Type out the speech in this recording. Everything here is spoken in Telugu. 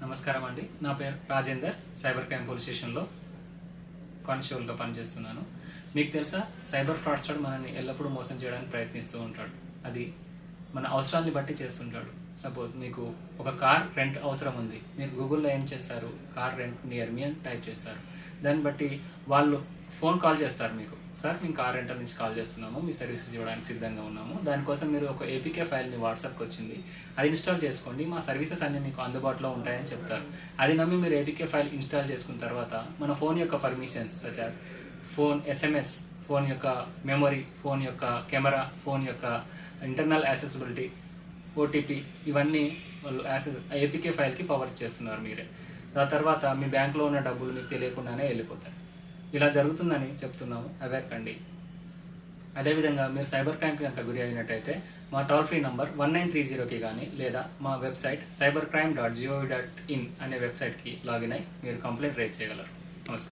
నమస్కారం అండి. నా పేరు రాజేందర్. సైబర్ క్రైమ్ పోలీస్ స్టేషన్లో కానిస్టేబుల్గా పనిచేస్తున్నాను. మీకు తెలుసా, సైబర్ ఫ్రాడ్స్టర్ మనల్ని ఎల్లప్పుడూ మోసం చేయడానికి ప్రయత్నిస్తూ ఉంటాడు. అది మన అవసరాన్ని బట్టి చేస్తుంటాడు. సపోజ్ మీకు ఒక కార్ రెంట్ అవసరం ఉంది. మీరు గూగుల్లో ఏం చేస్తారు, కార్ రెంట్ నియర్ మీ అని టైప్ చేస్తారు. దాన్ని బట్టి వాళ్ళు ఫోన్ కాల్ చేస్తారు మీకు. సార్, మేము కార్ రెంటల్ నుంచి కాల్ చేస్తున్నాము, మీ సర్వీసెస్ ఇవ్వడానికి సిద్ధంగా ఉన్నాము. దానికోసం మీరు ఒక ఏపీకే ఫైల్ మీ వాట్సాప్కి వచ్చింది, అది ఇన్స్టాల్ చేసుకోండి, మా సర్వీసెస్ అన్ని మీకు అందుబాటులో ఉంటాయని చెప్తారు. అది నమ్మి మీరు ఏపీకే ఫైల్ ఇన్స్టాల్ చేసుకున్న తర్వాత మన ఫోన్ యొక్క permissions such as phone SMS, phone యొక్క మెమొరీ, ఫోన్ యొక్క కెమెరా, ఫోన్ యొక్క ఇంటర్నల్ యాక్సెసిబిలిటీ, ఓటీపీ, ఇవన్నీ వాళ్ళు ఏపీకే ఫైల్కి పవర్ చేస్తున్నారు మీరే. దాని తర్వాత మీ బ్యాంక్లో ఉన్న డబ్బులు మీకు తెలియకుండానే వెళ్ళిపోతాయి. ఇలా జరుగుతుందని చెప్తున్నాము, అవేర్ కండి. అదేవిధంగా మీరు సైబర్ క్రైమ్కి కనుక గురి అయినట్టయితే మా టోల్ ఫ్రీ నంబర్ 1930కి కానీ లేదా మా వెబ్సైట్ cybercrime.gov.in అనే వెబ్సైట్కి లాగిన్ అయి మీరు కంప్లైంట్ రేజ్ చేయగలరు.